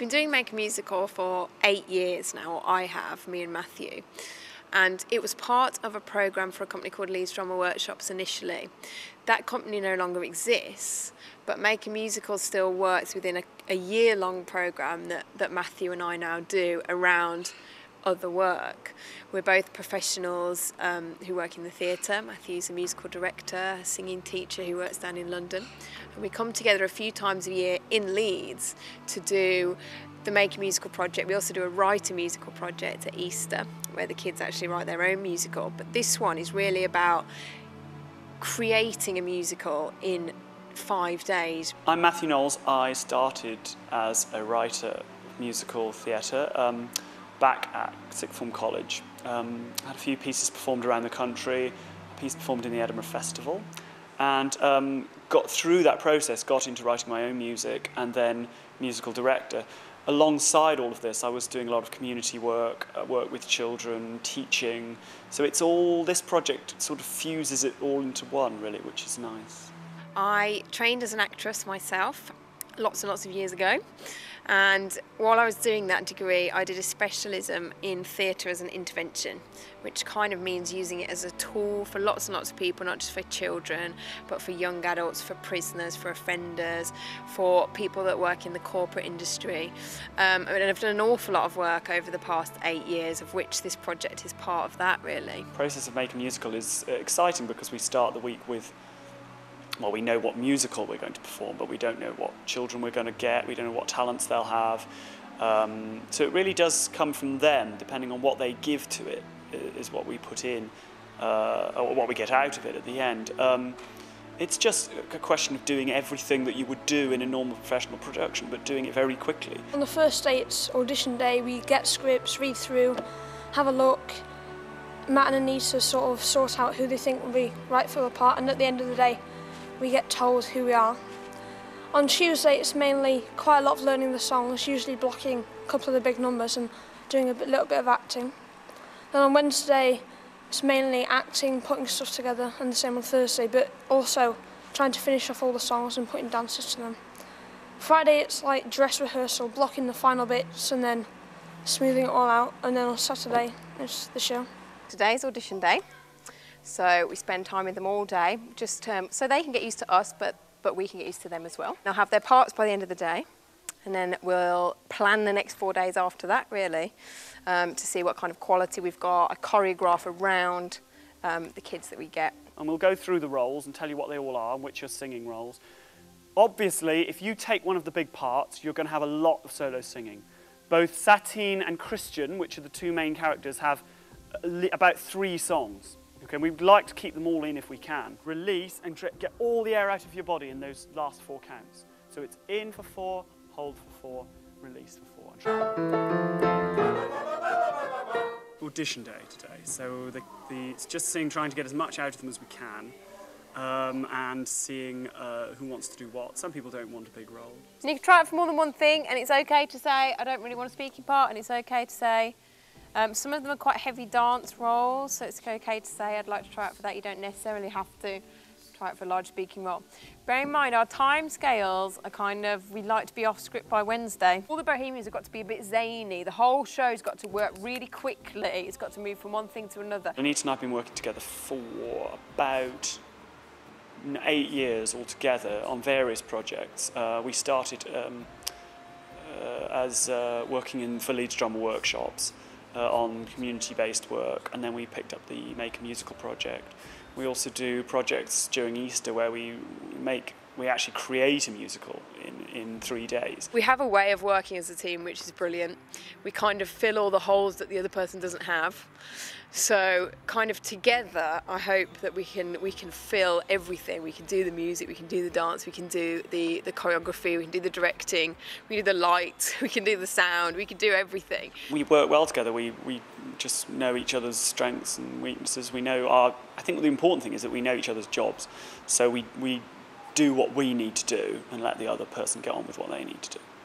been doing Make a Musical for 8 years now, or I have, me and Matthew. And it was part of a programme for a company called Leeds Drama Workshops initially. That company no longer exists, but Make a Musical still works within a year-long programme that Matthew and I now do around other work. We're both professionals who work in the theatre. Matthew's a musical director, a singing teacher who works down in London. And we come together a few times a year in Leeds to do the Make a Musical project. We also do a Write a Musical project at Easter, where the kids actually write their own musical. But this one is really about creating a musical in 5 days. I'm Matthew Knowles. I started as a writer of musical theatre back at Sixth Form College. Had a few pieces performed around the country, a piece performed in the Edinburgh Festival, and got through that process, got into writing my own music and then musical director. Alongside all of this, I was doing a lot of community work, work with children, teaching. So it's all, this project sort of fuses it all into one, really, which is nice. I trained as an actress myself lots and lots of years ago. And while I was doing that degree, I did a specialism in theatre as an intervention, which kind of means using it as a tool for lots and lots of people, not just for children, but for young adults, for prisoners, for offenders, for people that work in the corporate industry. And I've done an awful lot of work over the past 8 years, of which this project is part of that, really. The process of making a musical is exciting because we start the week with, well, we know what musical we're going to perform, but we don't know what children we're going to get, we don't know what talents they'll have. So it really does come from them, depending on what they give to it, is what we put in, or what we get out of it at the end. It's just a question of doing everything that you would do in a normal professional production, but doing it very quickly. On the first day, it's audition day. We get scripts, read through, have a look. Matt and Anita sort of sort out who they think will be right for the part, and at the end of the day, we get told who we are. On Tuesday, it's mainly quite a lot of learning the songs, usually blocking a couple of the big numbers and doing a little bit of acting. Then on Wednesday, it's mainly acting, putting stuff together, and the same on Thursday, but also trying to finish off all the songs and putting dances to them. Friday, it's like dress rehearsal, blocking the final bits and then smoothing it all out, and then on Saturday, it's the show. Today's audition day. So we spend time with them all day, just so they can get used to us, but we can get used to them as well. They'll have their parts by the end of the day, and then we'll plan the next 4 days after that, really, to see what kind of quality we've got, a choreograph around the kids that we get. And we'll go through the roles and tell you what they all are and which are singing roles. Obviously, if you take one of the big parts, you're going to have a lot of solo singing. Both Satine and Christian, which are the two main characters, have about 3 songs. Okay, we'd like to keep them all in if we can. Release and get all the air out of your body in those last 4 counts. So it's in for 4, hold for 4, release for 4. Audition day today, so it's just trying to get as much out of them as we can, and seeing who wants to do what. Some people don't want a big role. And you can try it for more than one thing, and it's okay to say, I don't really want a speaking part, and it's okay to say, some of them are quite heavy dance roles, so it's okay to say, I'd like to try it for that. You don't necessarily have to try it for a large speaking role. Bear in mind, our time scales are kind of, we like to be off script by Wednesday. All the Bohemians have got to be a bit zany. The whole show's got to work really quickly. It's got to move from one thing to another. Anita and I have been working together for about 8 years altogether on various projects. We started as working for Leeds Drama Workshops on community-based work, and then we picked up the Make a Musical project. We also do projects during Easter where we actually create a musical in 3 days. We have a way of working as a team which is brilliant. We kind of fill all the holes that the other person doesn't have. So kind of together, I hope that we can fill everything. We can do the music, we can do the dance, we can do the choreography, we can do the directing, we can do the light, we can do the sound, we can do everything. We work well together. We just know each other's strengths and weaknesses. We know I think the important thing is that we know each other's jobs. So we do what we need to do and let the other person get on with what they need to do.